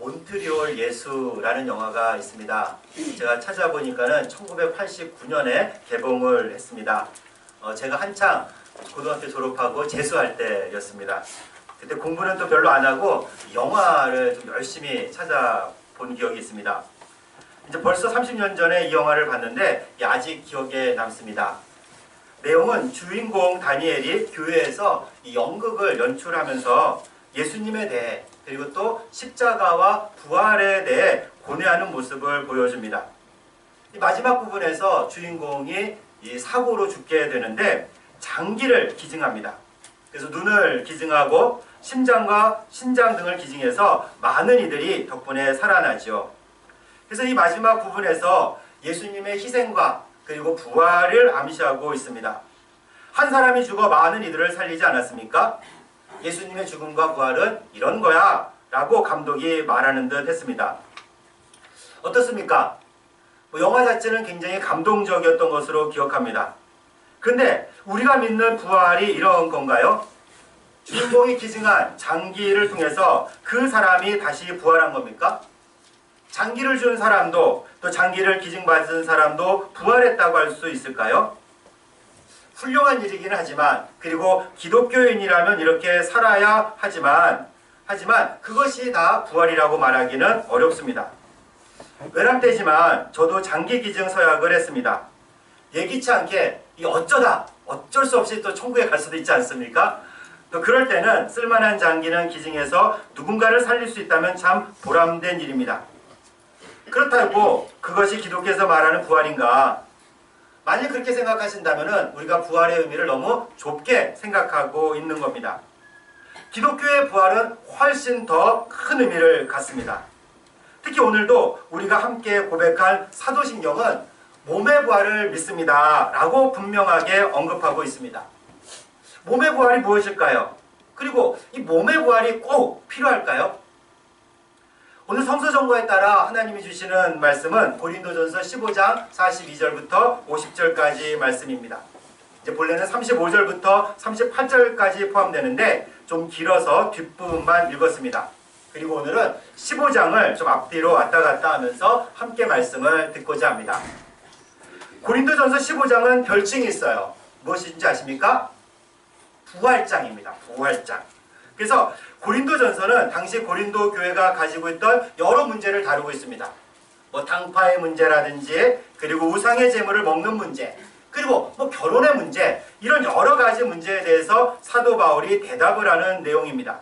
몬트리올 예수라는 영화가 있습니다. 제가 찾아보니까는 1989년에 개봉을 했습니다. 제가 한창 고등학교 졸업하고 재수할 때였습니다. 그때 공부는 또 별로 안 하고 영화를 좀 열심히 찾아본 기억이 있습니다. 이제 벌써 30년 전에 이 영화를 봤는데 아직 기억에 남습니다. 내용은 주인공 다니엘이 교회에서 이 연극을 연출하면서 예수님에 대해 그리고 또 십자가와 부활에 대해 고뇌하는 모습을 보여줍니다. 이 마지막 부분에서 주인공이 이 사고로 죽게 되는데 장기를 기증합니다. 그래서 눈을 기증하고 심장과 신장 등을 기증해서 많은 이들이 덕분에 살아나죠. 그래서 이 마지막 부분에서 예수님의 희생과 그리고 부활을 암시하고 있습니다. 한 사람이 죽어 많은 이들을 살리지 않았습니까? 예수님의 죽음과 부활은 이런 거야 라고 감독이 말하는 듯 했습니다. 어떻습니까? 영화 자체는 굉장히 감동적이었던 것으로 기억합니다. 근데 우리가 믿는 부활이 이런 건가요? 주인공이 기증한 장기를 통해서 그 사람이 다시 부활한 겁니까? 장기를 준 사람도 또 장기를 기증받은 사람도 부활했다고 할 수 있을까요? 훌륭한 일이긴 하지만 그리고 기독교인이라면 이렇게 살아야 하지만 그것이 다 부활이라고 말하기는 어렵습니다. 외람되지만 저도 장기 기증 서약을 했습니다. 예기치 않게 어쩔 수 없이 또 천국에 갈 수도 있지 않습니까? 또 그럴 때는 쓸만한 장기는 기증해서 누군가를 살릴 수 있다면 참 보람된 일입니다. 그렇다고 그것이 기독교에서 말하는 부활인가? 만약 그렇게 생각하신다면 우리가 부활의 의미를 너무 좁게 생각하고 있는 겁니다. 기독교의 부활은 훨씬 더 큰 의미를 갖습니다. 특히 오늘도 우리가 함께 고백한 사도신경은 몸의 부활을 믿습니다 라고 분명하게 언급하고 있습니다. 몸의 부활이 무엇일까요? 그리고 이 몸의 부활이 꼭 필요할까요? 오늘 성서정보에 따라 하나님이 주시는 말씀은 고린도전서 15장 42절부터 50절까지 말씀입니다. 이제 본래는 35절부터 38절까지 포함되는데 좀 길어서 뒷부분만 읽었습니다. 그리고 오늘은 15장을 좀 앞뒤로 왔다 갔다 하면서 함께 말씀을 듣고자 합니다. 고린도전서 15장은 별칭이 있어요. 무엇인지 아십니까? 부활장입니다. 부활장. 그래서 고린도전서는 당시 고린도 교회가 가지고 있던 여러 문제를 다루고 있습니다. 당파의 문제라든지 그리고 우상의 제물을 먹는 문제 그리고 결혼의 문제 이런 여러 가지 문제에 대해서 사도 바울이 대답을 하는 내용입니다.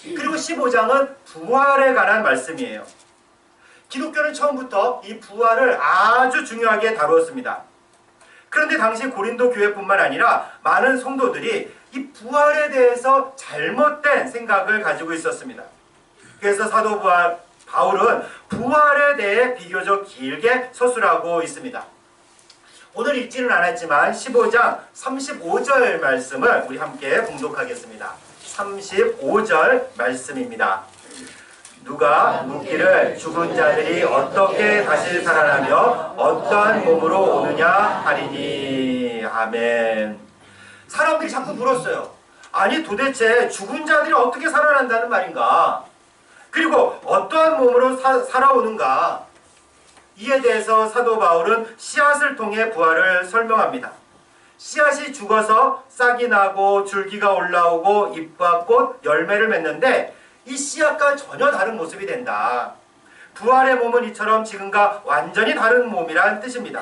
그리고 15장은 부활에 관한 말씀이에요. 기독교는 처음부터 이 부활을 아주 중요하게 다루었습니다. 그런데 당시 고린도 교회뿐만 아니라 많은 성도들이 이 부활에 대해서 잘못된 생각을 가지고 있었습니다. 그래서 사도 바울은 부활에 대해 비교적 길게 서술하고 있습니다. 오늘 읽지는 않았지만 15장 35절 말씀을 우리 함께 봉독하겠습니다. 35절 말씀입니다. 누가 묻기를 죽은 자들이 어떻게 다시 살아나며 어떠한 몸으로 오느냐 하리니. 아멘. 사람들이 자꾸 물었어요. 아니 도대체 죽은 자들이 어떻게 살아난다는 말인가? 그리고 어떠한 몸으로 살아오는가? 이에 대해서 사도 바울은 씨앗을 통해 부활을 설명합니다. 씨앗이 죽어서 싹이 나고 줄기가 올라오고 잎과 꽃, 열매를 맺는데 이 씨앗과 전혀 다른 모습이 된다. 부활의 몸은 이처럼 지금과 완전히 다른 몸이란 뜻입니다.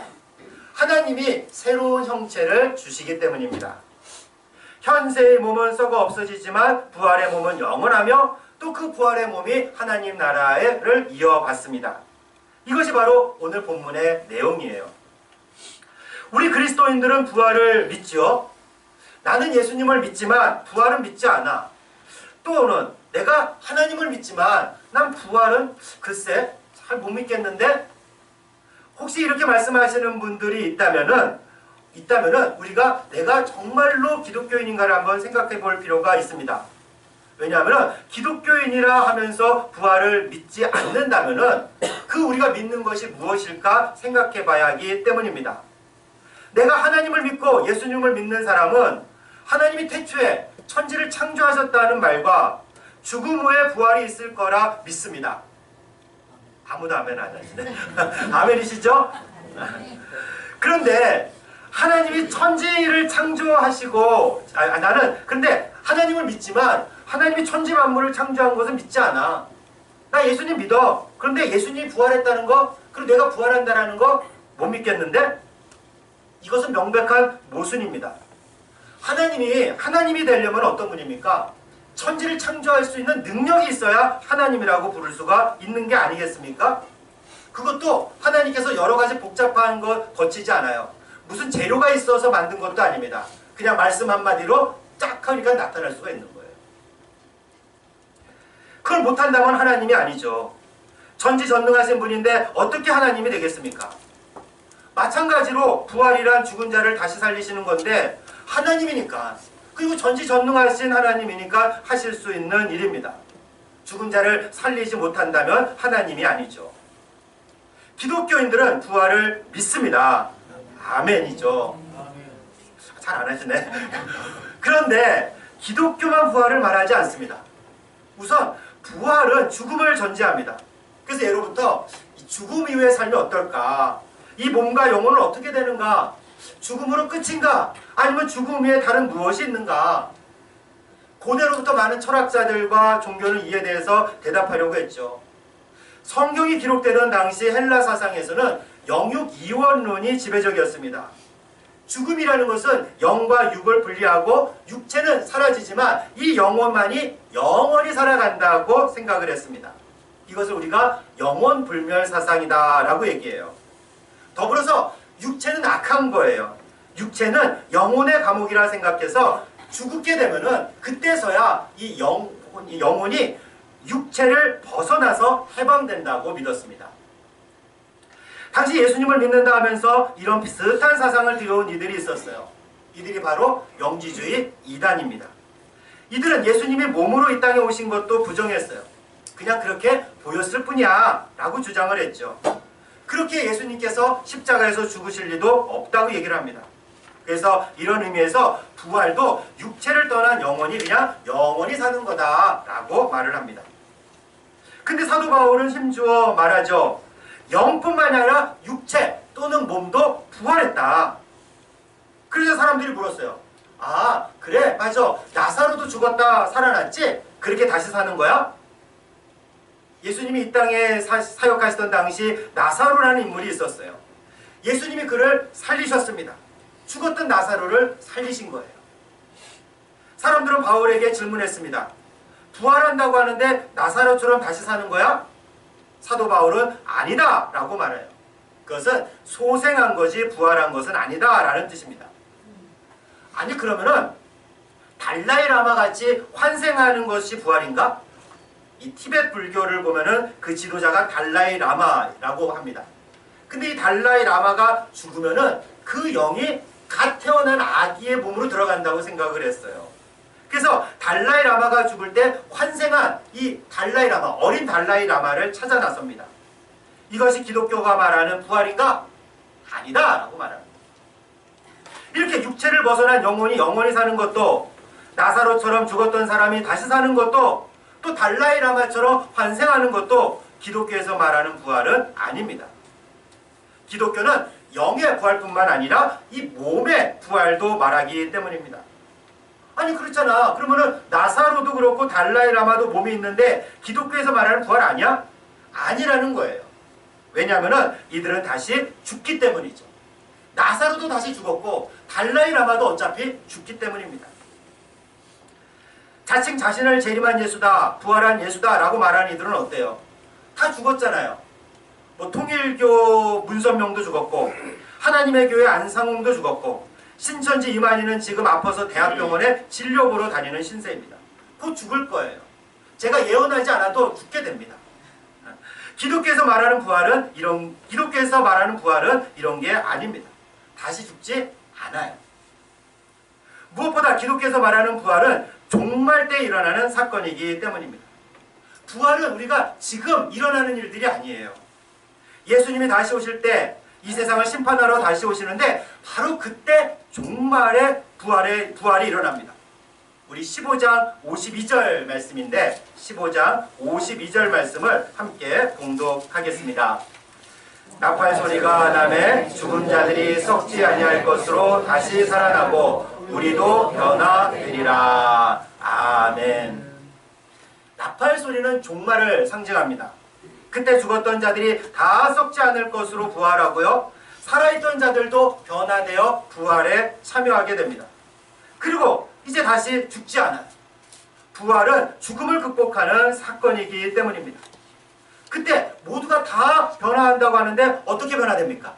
하나님이 새로운 형체를 주시기 때문입니다. 현세의 몸은 썩어 없어지지만 부활의 몸은 영원하며 또 그 부활의 몸이 하나님 나라를 이어받습니다. 이것이 바로 오늘 본문의 내용이에요. 우리 그리스도인들은 부활을 믿지요. 나는 예수님을 믿지만 부활은 믿지 않아. 또는 내가 하나님을 믿지만 난 부활은 글쎄 잘 못 믿겠는데. 혹시 이렇게 말씀하시는 분들이 있다면은 우리가 내가 정말로 기독교인인가를 한번 생각해 볼 필요가 있습니다. 왜냐하면 기독교인이라 하면서 부활을 믿지 않는다면은 우리가 믿는 것이 무엇일까 생각해 봐야 하기 때문입니다. 내가 하나님을 믿고 예수님을 믿는 사람은 하나님이 태초에 천지를 창조하셨다는 말과 죽음 후에 부활이 있을 거라 믿습니다. 아무도 아멘 안 하시네. 아멘이시죠? 그런데 하나님이 천지를 창조하시고 나는 근데 하나님을 믿지만 하나님이 천지 만물을 창조한 것은 믿지 않아. 나 예수님 믿어. 그런데 예수님이 부활했다는 거, 그리고 내가 부활한다는 거 못 믿겠는데? 이것은 명백한 모순입니다. 하나님이 되려면 어떤 분입니까? 천지를 창조할 수 있는 능력이 있어야 하나님이라고 부를 수가 있는 게 아니겠습니까? 그것도 하나님께서 여러 가지 복잡한 것 거치지 않아요. 무슨 재료가 있어서 만든 것도 아닙니다. 그냥 말씀 한마디로 쫙 하니까 나타날 수가 있는 거예요. 그걸 못한다면 하나님이 아니죠. 전지전능하신 분인데 어떻게 하나님이 되겠습니까? 마찬가지로 부활이란 죽은 자를 다시 살리시는 건데 하나님이니까, 그리고 전지전능하신 하나님이니까 하실 수 있는 일입니다. 죽은 자를 살리지 못한다면 하나님이 아니죠. 기독교인들은 부활을 믿습니다. 아멘이죠. 잘 안 하시네. 그런데 기독교만 부활을 말하지 않습니다. 우선 부활은 죽음을 전제합니다. 그래서 예로부터 죽음 이후의 삶이 어떨까? 이 몸과 영혼은 어떻게 되는가? 죽음으로 끝인가? 아니면 죽음 위에 다른 무엇이 있는가? 고대로부터 많은 철학자들과 종교는 이에 대해서 대답하려고 했죠. 성경이 기록되던 당시 헬라 사상에서는 영육 이원론이 지배적이었습니다. 죽음이라는 것은 영과 육을 분리하고 육체는 사라지지만 이 영혼만이 영원히 살아간다고 생각을 했습니다. 이것을 우리가 영혼불멸 사상이다라고 얘기해요. 더불어서 육체는 악한 거예요. 육체는 영혼의 감옥이라 생각해서 죽게 되면은 그때서야 이 영혼이 육체를 벗어나서 해방된다고 믿었습니다. 당시 예수님을 믿는다 하면서 이런 비슷한 사상을 들여온 이들이 있었어요. 이들이 바로 영지주의 이단입니다. 이들은 예수님이 몸으로 이 땅에 오신 것도 부정했어요. 그냥 그렇게 보였을 뿐이야 라고 주장을 했죠. 그렇게 예수님께서 십자가에서 죽으실 리도 없다고 얘기를 합니다. 그래서 이런 의미에서 부활도 육체를 떠난 영혼이 그냥 영원히 사는 거다라고 말을 합니다. 근데 사도 바울은 힘주어 말하죠. 영뿐만이 아니라 육체 또는 몸도 부활했다. 그래서 사람들이 물었어요. 아, 그래, 맞아. 나사로도 죽었다 살아났지? 그렇게 다시 사는 거야? 예수님이 이 땅에 사역하시던 당시 나사로라는 인물이 있었어요. 예수님이 그를 살리셨습니다. 죽었던 나사로를 살리신 거예요. 사람들은 바울에게 질문했습니다. 부활한다고 하는데 나사로처럼 다시 사는 거야? 사도 바울은 아니다 라고 말해요. 그것은 소생한 것이 부활한 것은 아니다 라는 뜻입니다. 아니 그러면은 달라이 라마 같이 환생하는 것이 부활인가? 이 티베트 불교를 보면은 그 지도자가 달라이 라마라고 합니다. 근데 이 달라이 라마가 죽으면은 그 영이 갓 태어난 아기의 몸으로 들어간다고 생각을 했어요. 그래서 달라이 라마가 죽을 때 환생한 이 달라이 라마, 어린 달라이 라마를 찾아 나섭니다. 이것이 기독교가 말하는 부활인가? 아니다 라고 말합니다. 이렇게 육체를 벗어난 영혼이 영원히 사는 것도, 나사로처럼 죽었던 사람이 다시 사는 것도, 또 달라이 라마처럼 환생하는 것도 기독교에서 말하는 부활은 아닙니다. 기독교는 영의 부활뿐만 아니라 이 몸의 부활도 말하기 때문입니다. 아니 그렇잖아. 그러면은 나사로도 그렇고 달라이 라마도 몸이 있는데 기독교에서 말하는 부활 아니야? 아니라는 거예요. 왜냐하면은 이들은 다시 죽기 때문이죠. 나사로도 다시 죽었고 달라이 라마도 어차피 죽기 때문입니다. 자칭 자신을 재림한 예수다, 부활한 예수다 라고 말하는 이들은 어때요? 다 죽었잖아요. 뭐 통일교 문선명도 죽었고 하나님의 교회 안상홍도 죽었고 신천지 이만희는 지금 아파서 대학병원에 진료 보러 다니는 신세입니다. 곧 죽을 거예요. 제가 예언하지 않아도 죽게 됩니다. 기독교에서 말하는 부활은 이런 게 아닙니다. 다시 죽지 않아요. 무엇보다 기독교에서 말하는 부활은 종말 때 일어나는 사건이기 때문입니다. 부활은 우리가 지금 일어나는 일들이 아니에요. 예수님이 다시 오실 때 이 세상을 심판하러 다시 오시는데 바로 그때 종말의 부활이 일어납니다. 우리 15장 52절 말씀인데 15장 52절 말씀을 함께 봉독하겠습니다. 나팔 소리가 나매 죽은 자들이 썩지 아니할 것으로 다시 살아나고 우리도 변화되리라. 아멘. 나팔 소리는 종말을 상징합니다. 그때 죽었던 자들이 다 썩지 않을 것으로 부활하고요. 살아있던 자들도 변화되어 부활에 참여하게 됩니다. 그리고 이제 다시 죽지 않아요. 부활은 죽음을 극복하는 사건이기 때문입니다. 그때 모두가 다 변화한다고 하는데 어떻게 변화됩니까?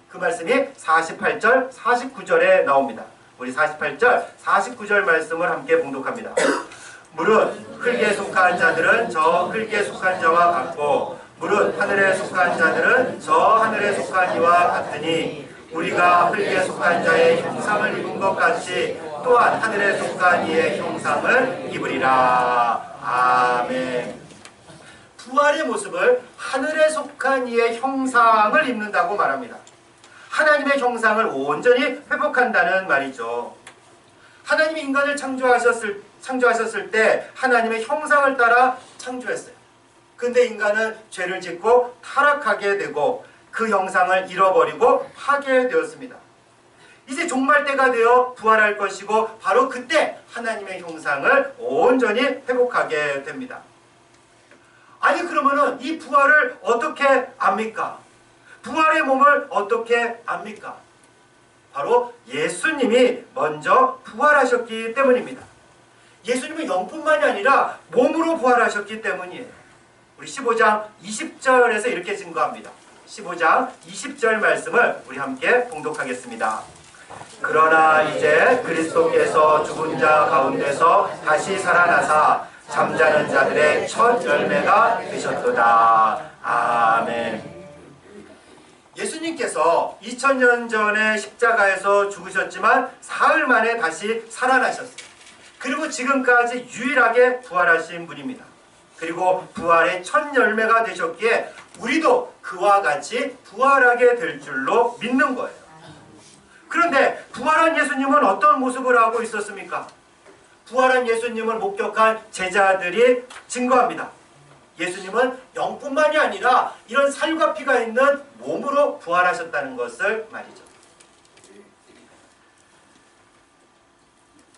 그 말씀이 48절, 49절에 나옵니다. 우리 48절, 49절 말씀을 함께 봉독합니다. 물은 흙에 속한 자들은 저 흙에 속한 자와 같고 물은 하늘에 속한 자들은 저 하늘에 속한 이와 같으니 우리가 흙에 속한 자의 형상을 입은 것 같이 또한 하늘에 속한 이의 형상을 입으리라. 아멘. 부활의 모습을 하늘에 속한 이의 형상을 입는다고 말합니다. 하나님의 형상을 온전히 회복한다는 말이죠. 하나님이 인간을 창조하셨을 때 하나님의 형상을 따라 창조했어요. 근데 인간은 죄를 짓고 타락하게 되고 그 형상을 잃어버리고 파괴되었습니다. 이제 종말 때가 되어 부활할 것이고 바로 그때 하나님의 형상을 온전히 회복하게 됩니다. 아니 그러면은 이 부활을 어떻게 압니까? 부활의 몸을 어떻게 압니까? 바로 예수님이 먼저 부활하셨기 때문입니다. 예수님은 영뿐만이 아니라 몸으로 부활하셨기 때문이에요. 우리 15장 20절에서 이렇게 증거합니다. 15장 20절 말씀을 우리 함께 봉독하겠습니다. 그러나 이제 그리스도께서 죽은 자 가운데서 다시 살아나사 잠자는 자들의 첫 열매가 되셨도다. 아멘. 예수님께서 2000년 전에 십자가에서 죽으셨지만 사흘 만에 다시 살아나셨어요. 그리고 지금까지 유일하게 부활하신 분입니다. 그리고 부활의 첫 열매가 되셨기에 우리도 그와 같이 부활하게 될 줄로 믿는 거예요. 그런데 부활한 예수님은 어떤 모습을 하고 있었습니까? 부활한 예수님을 목격한 제자들이 증거합니다. 예수님은 영뿐만이 아니라 이런 살과 피가 있는 몸으로 부활하셨다는 것을 말이죠.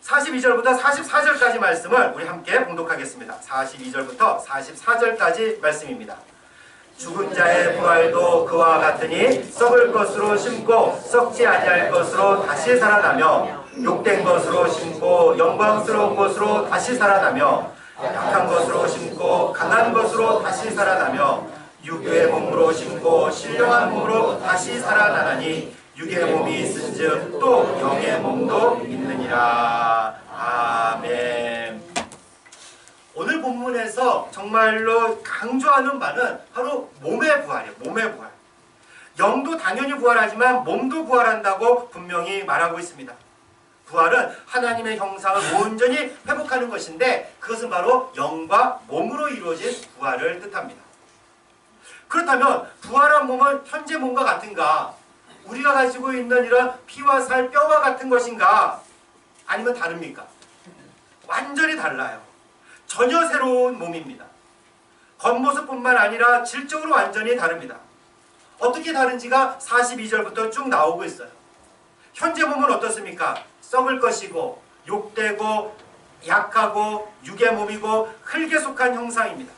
42절부터 44절까지 말씀을 우리 함께 봉독하겠습니다. 42절부터 44절까지 말씀입니다. 죽은 자의 부활도 그와 같으니 썩을 것으로 심고 썩지 아니할 것으로 다시 살아나며 욕된 것으로 심고 영광스러운 것으로 다시 살아나며 약한 것으로 심고 강한 것으로 다시 살아나며 육의 몸으로 심고 신령한 몸으로 다시 살아나나니 육의 몸이 있은즉 또 영의 몸도 있느니라. 아멘. 오늘 본문에서 정말로 강조하는 바는 바로 몸의 부활이에요. 몸의 부활. 영도 당연히 부활하지만 몸도 부활한다고 분명히 말하고 있습니다. 부활은 하나님의 형상을 온전히 회복하는 것인데 그것은 바로 영과 몸으로 이루어진 부활을 뜻합니다. 그렇다면 부활한 몸은 현재 몸과 같은가? 우리가 가지고 있는 이런 피와 살, 뼈와 같은 것인가? 아니면 다릅니까? 완전히 달라요. 전혀 새로운 몸입니다. 겉모습뿐만 아니라 질적으로 완전히 다릅니다. 어떻게 다른지가 42절부터 쭉 나오고 있어요. 현재 몸은 어떻습니까? 썩을 것이고 욕되고 약하고 육의 몸이고 흙에 속한 형상입니다.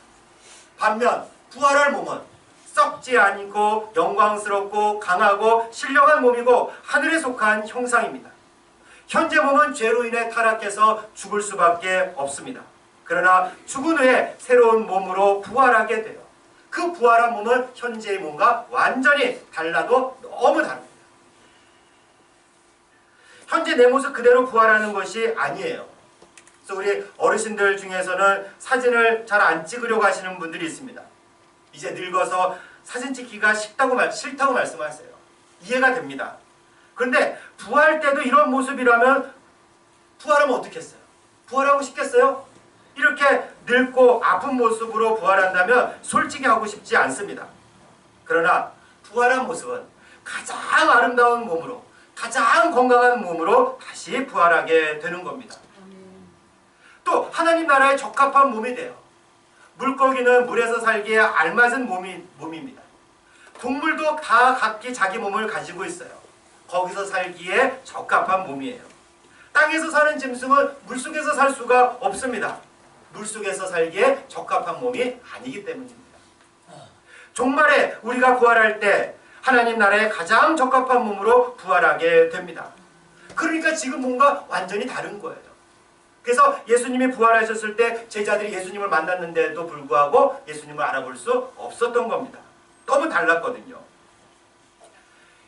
반면 부활할 몸은 썩지 않고 영광스럽고 강하고 신령한 몸이고 하늘에 속한 형상입니다. 현재 몸은 죄로 인해 타락해서 죽을 수밖에 없습니다. 그러나 죽은 후에 새로운 몸으로 부활하게 돼요. 그 부활한 몸은 현재의 몸과 완전히 달라도 너무 다릅니다. 현재 내 모습 그대로 부활하는 것이 아니에요. 그래서 우리 어르신들 중에서는 사진을 잘 안 찍으려고 하시는 분들이 있습니다. 이제 늙어서 사진 찍기가 싫다고 말씀하세요. 이해가 됩니다. 그런데 부활 때도 이런 모습이라면 부활하면 어떻겠어요? 부활하고 싶겠어요? 이렇게 늙고 아픈 모습으로 부활한다면 솔직히 하고 싶지 않습니다. 그러나 부활한 모습은 가장 아름다운 몸으로 가장 건강한 몸으로 다시 부활하게 되는 겁니다. 또 하나님 나라에 적합한 몸이 돼요. 물고기는 물에서 살기에 알맞은 몸입니다. 동물도 다 각기 자기 몸을 가지고 있어요. 거기서 살기에 적합한 몸이에요. 땅에서 사는 짐승은 물속에서 살 수가 없습니다. 물속에서 살기에 적합한 몸이 아니기 때문입니다. 종말에 우리가 부활할 때 하나님 나라에 가장 적합한 몸으로 부활하게 됩니다. 그러니까 지금 뭔가 완전히 다른 거예요. 그래서 예수님이 부활하셨을 때 제자들이 예수님을 만났는데도 불구하고 예수님을 알아볼 수 없었던 겁니다. 너무 달랐거든요.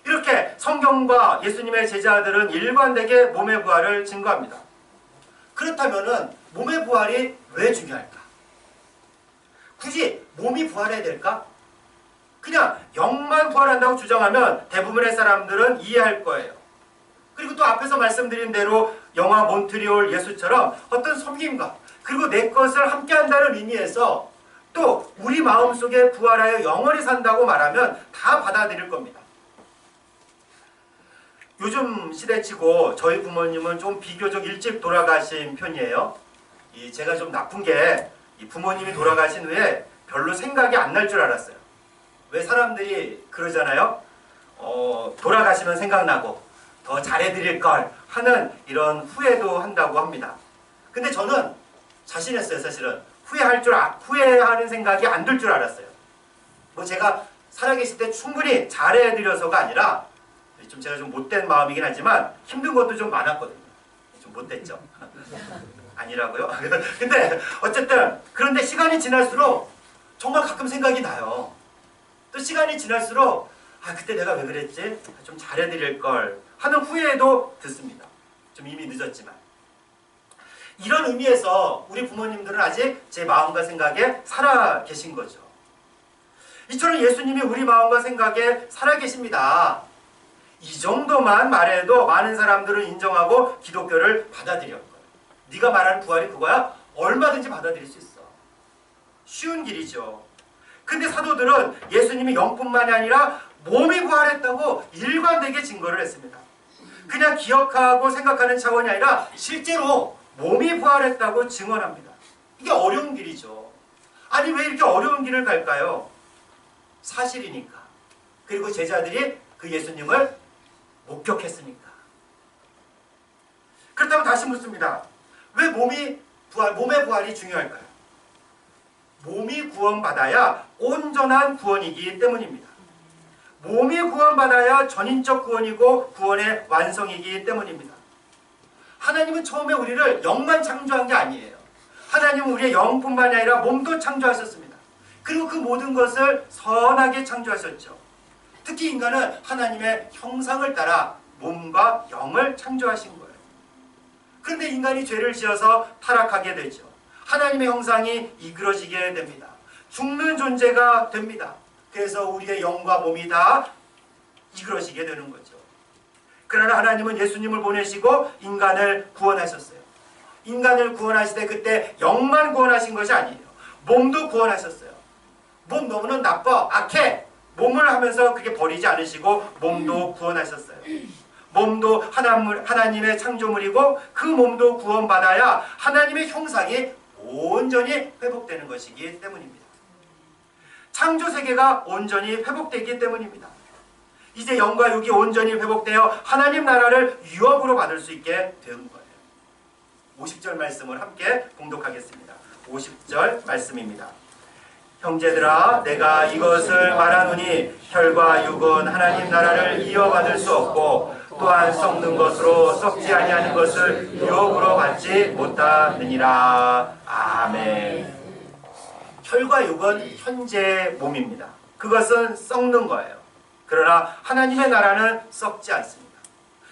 이렇게 성경과 예수님의 제자들은 일관되게 몸의 부활을 증거합니다. 그렇다면 몸의 부활이 왜 중요할까? 굳이 몸이 부활해야 될까? 그냥 영만 부활한다고 주장하면 대부분의 사람들은 이해할 거예요. 그리고 또 앞에서 말씀드린 대로 영화 몬트리올 예수처럼 어떤 섬김과 그리고 내 것을 함께 한다는 의미에서 또 우리 마음속에 부활하여 영원히 산다고 말하면 다 받아들일 겁니다. 요즘 시대치고 저희 부모님은 좀 비교적 일찍 돌아가신 편이에요. 제가 좀 나쁜 게 부모님이 돌아가신 후에 별로 생각이 안 날 줄 알았어요. 왜 사람들이 그러잖아요. 돌아가시면 생각나고 더 잘해드릴 걸 하는 이런 후회도 한다고 합니다. 근데 저는 자신했어요. 사실은 후회하는 생각이 안 들 줄 알았어요. 뭐 제가 살아계실 때 충분히 잘해드려서가 아니라 제가 좀 못된 마음이긴 하지만 힘든 것도 좀 많았거든요. 좀 못됐죠. 아니라고요? 근데 어쨌든 그런데 시간이 지날수록 정말 가끔 생각이 나요. 또 시간이 지날수록 그때 내가 왜 그랬지? 좀 잘해드릴 걸 하는 후회도 듣습니다. 좀 이미 늦었지만. 이런 의미에서 우리 부모님들은 아직 제 마음과 생각에 살아 계신 거죠. 이처럼 예수님이 우리 마음과 생각에 살아 계십니다. 이 정도만 말해도 많은 사람들은 인정하고 기독교를 받아들였고요. 네가 말하는 부활이 그거야? 얼마든지 받아들일 수 있어. 쉬운 길이죠. 근데 사도들은 예수님이 영뿐만이 아니라 몸이 부활했다고 일관되게 증거를 했습니다. 그냥 기억하고 생각하는 차원이 아니라 실제로 몸이 부활했다고 증언합니다. 이게 어려운 길이죠. 아니 왜 이렇게 어려운 길을 갈까요? 사실이니까. 그리고 제자들이 그 예수님을 목격했으니까. 그렇다면 다시 묻습니다. 왜 몸의 부활이 중요할까요? 몸이 구원받아야 온전한 구원이기 때문입니다. 몸이 구원받아야 전인적 구원이고 구원의 완성이기 때문입니다. 하나님은 처음에 우리를 영만 창조한 게 아니에요. 하나님은 우리의 영뿐만이 아니라 몸도 창조하셨습니다. 그리고 그 모든 것을 선하게 창조하셨죠. 특히 인간은 하나님의 형상을 따라 몸과 영을 창조하신 거예요. 그런데 인간이 죄를 지어서 타락하게 되죠. 하나님의 형상이 이그러지게 됩니다. 죽는 존재가 됩니다. 그래서 우리의 영과 몸이 다 이그러지게 되는 거죠. 그러나 하나님은 예수님을 보내시고 인간을 구원하셨어요. 인간을 구원하시되 그때 영만 구원하신 것이 아니에요. 몸도 구원하셨어요. 몸 너무는 나빠, 악해. 몸을 하면서 그렇게 버리지 않으시고 몸도 구원하셨어요. 몸도 하나님의 창조물이고 그 몸도 구원받아야 하나님의 형상이 온전히 회복되는 것이기 때문입니다. 창조 세계가 온전히 회복되기 때문입니다. 이제 영과 육이 온전히 회복되어 하나님 나라를 유업으로 받을 수 있게 된 거예요. 50절 말씀을 함께 봉독하겠습니다. 50절 말씀입니다. 형제들아 내가 이것을 말하노니 혈과 육은 하나님 나라를 이어받을 수 없고 또한 썩는 것으로 썩지 아니하는 것을 유업으로 받지 못하느니라. 아멘. 혈과 육은 현재의 몸입니다. 그것은 썩는 거예요. 그러나 하나님의 나라는 썩지 않습니다.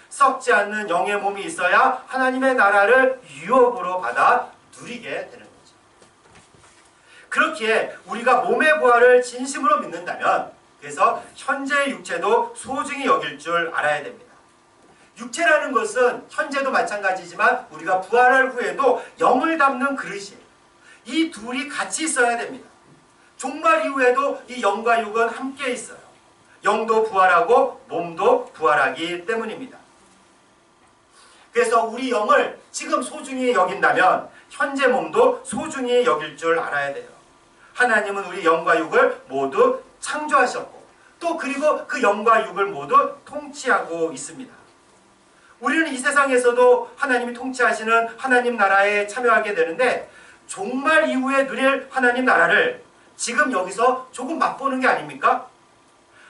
썩지 않는 영의 몸이 있어야 하나님의 나라를 유업으로 받아 누리게 되는 거죠. 그렇기에 우리가 몸의 부활을 진심으로 믿는다면 그래서 현재의 육체도 소중히 여길 줄 알아야 됩니다. 육체라는 것은 현재도 마찬가지지만 우리가 부활할 후에도 영을 담는 그릇이에요. 이 둘이 같이 있어야 됩니다. 종말 이후에도 이 영과 육은 함께 있어요. 영도 부활하고 몸도 부활하기 때문입니다. 그래서 우리 영을 지금 소중히 여긴다면 현재 몸도 소중히 여길 줄 알아야 돼요. 하나님은 우리 영과 육을 모두 창조하셨고 또 그리고 그 영과 육을 모두 통치하고 있습니다. 우리는 이 세상에서도 하나님이 통치하시는 하나님 나라에 참여하게 되는데 종말 이후에 누릴 하나님 나라를 지금 여기서 조금 맛보는 게 아닙니까?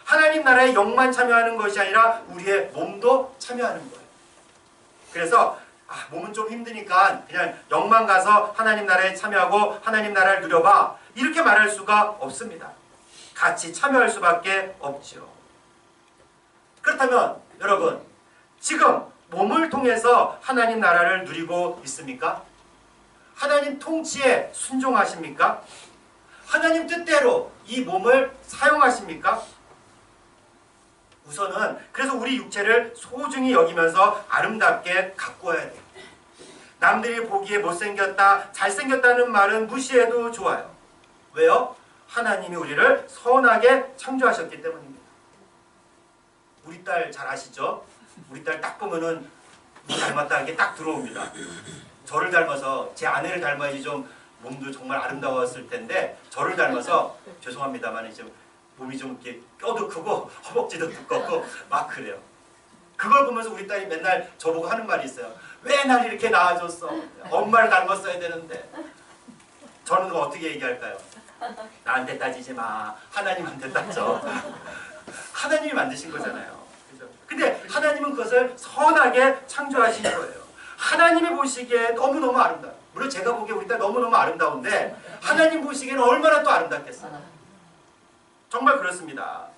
하나님 나라의 영만 참여하는 것이 아니라 우리의 몸도 참여하는 거예요. 그래서 몸은 좀 힘드니까 그냥 영만 가서 하나님 나라에 참여하고 하나님 나라를 누려봐 이렇게 말할 수가 없습니다. 같이 참여할 수밖에 없죠. 그렇다면 여러분 지금 몸을 통해서 하나님 나라를 누리고 있습니까? 하나님 통치에 순종하십니까? 하나님 뜻대로 이 몸을 사용하십니까? 우선은 그래서 우리 육체를 소중히 여기면서 아름답게 가꾸어야 돼요. 남들이 보기에 못생겼다, 잘생겼다는 말은 무시해도 좋아요. 왜요? 하나님이 우리를 선하게 창조하셨기 때문입니다. 우리 딸 잘 아시죠? 우리 딸 딱 보면은 뭐 닮았다 이게 딱 들어옵니다. 저를 닮아서 제 아내를 닮아야지 좀 몸도 정말 아름다웠을 텐데 저를 닮아서 죄송합니다만 이제 몸이 좀 이렇게 뼈도 크고 허벅지도 두껍고 막 그래요. 그걸 보면서 우리 딸이 맨날 저보고 하는 말이 있어요. 왜 날 이렇게 낳아줬어? 엄마를 닮았어야 되는데. 저는 어떻게 얘기할까요? 나한테 따지지 마. 하나님한테 따져. 하나님이 만드신 거잖아요. 그죠? 근데 하나님은 그것을 선하게 창조하신 거예요. 하나님이 보시기에 너무너무 아름다워요. 물론 제가 보기에 우리 딸 너무너무 아름다운데 하나님 보시기에는 얼마나 또 아름답겠어요. 정말 그렇습니다.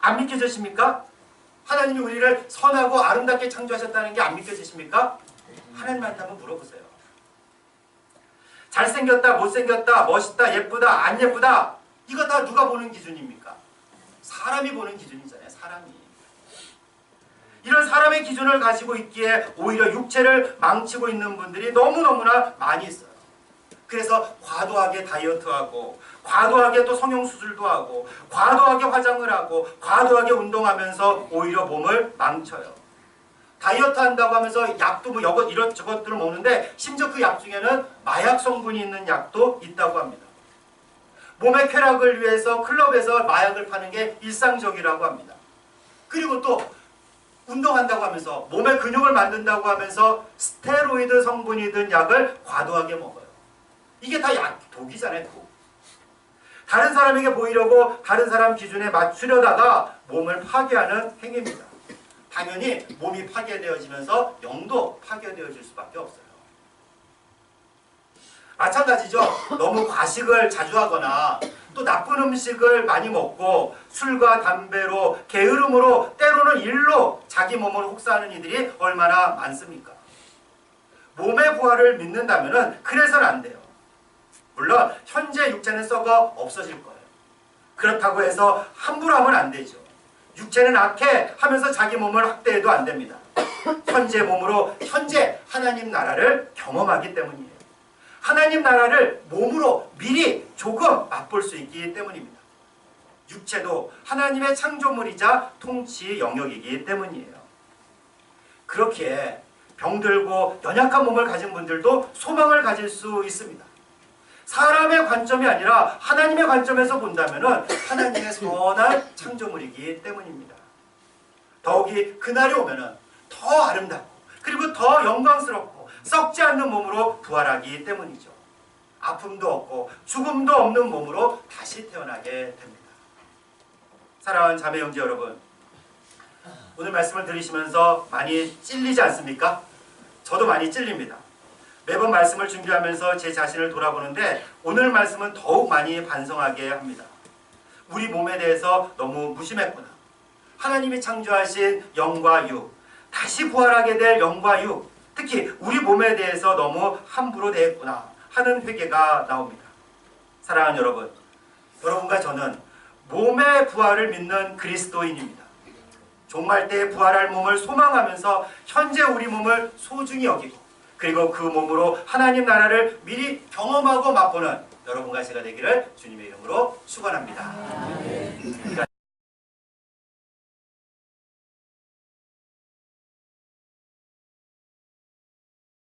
안 믿겨지십니까? 하나님이 우리를 선하고 아름답게 창조하셨다는 게 안 믿겨지십니까? 하나님한테 한번 물어보세요. 잘생겼다, 못생겼다, 멋있다, 예쁘다, 안 예쁘다 이거 다 누가 보는 기준입니까? 사람이 보는 기준이잖아요. 사람이. 이런 사람의 기준을 가지고 있기에 오히려 육체를 망치고 있는 분들이 너무너무나 많이 있어요. 그래서 과도하게 다이어트하고 과도하게 또 성형수술도 하고 과도하게 화장을 하고 과도하게 운동하면서 오히려 몸을 망쳐요. 다이어트 한다고 하면서 약도 뭐 이것저것들을 먹는데 심지어 그 약 중에는 마약 성분이 있는 약도 있다고 합니다. 몸의 쾌락을 위해서 클럽에서 마약을 파는 게 일상적이라고 합니다. 그리고 또 운동한다고 하면서 몸의 근육을 만든다고 하면서 스테로이드 성분이 든 약을 과도하게 먹어요. 이게 다 독이잖아요. 독. 다른 사람에게 보이려고 다른 사람 기준에 맞추려다가 몸을 파괴하는 행위입니다. 당연히 몸이 파괴되어지면서 영도 파괴되어질 수밖에 없어요. 마찬가지죠. 너무 과식을 자주 하거나 또 나쁜 음식을 많이 먹고 술과 담배로 게으름으로 때로는 일로 자기 몸을 혹사하는 이들이 얼마나 많습니까? 몸의 부활을 믿는다면 그래서는 안 돼요. 물론 현재 육체는 썩어 없어질 거예요. 그렇다고 해서 함부로 하면 안 되죠. 육체는 악해 하면서 자기 몸을 학대해도 안 됩니다. 현재 몸으로 현재 하나님 나라를 경험하기 때문이에요. 하나님 나라를 몸으로 미리 조금 맛볼 수 있기 때문입니다. 육체도 하나님의 창조물이자 통치 영역이기 때문이에요. 그렇기에 병들고 연약한 몸을 가진 분들도 소망을 가질 수 있습니다. 사람의 관점이 아니라 하나님의 관점에서 본다면 하나님의 선한 창조물이기 때문입니다. 더욱이 그날이 오면 더 아름답고 그리고 더 영광스럽고 썩지 않는 몸으로 부활하기 때문이죠. 아픔도 없고 죽음도 없는 몸으로 다시 태어나게 됩니다. 사랑하는 자매 형제 여러분, 오늘 말씀을 들으시면서 많이 찔리지 않습니까? 저도 많이 찔립니다. 매번 말씀을 준비하면서 제 자신을 돌아보는데 오늘 말씀은 더욱 많이 반성하게 합니다. 우리 몸에 대해서 너무 무심했구나. 하나님이 창조하신 영과 육, 다시 부활하게 될 영과 육, 특히 우리 몸에 대해서 너무 함부로 대했구나 하는 회개가 나옵니다. 사랑하는 여러분, 여러분과 저는 몸의 부활을 믿는 그리스도인입니다. 종말 때에 부활할 몸을 소망하면서 현재 우리 몸을 소중히 여기고 그리고 그 몸으로 하나님 나라를 미리 경험하고 맛보는 여러분과 제가 되기를 주님의 이름으로 축원합니다.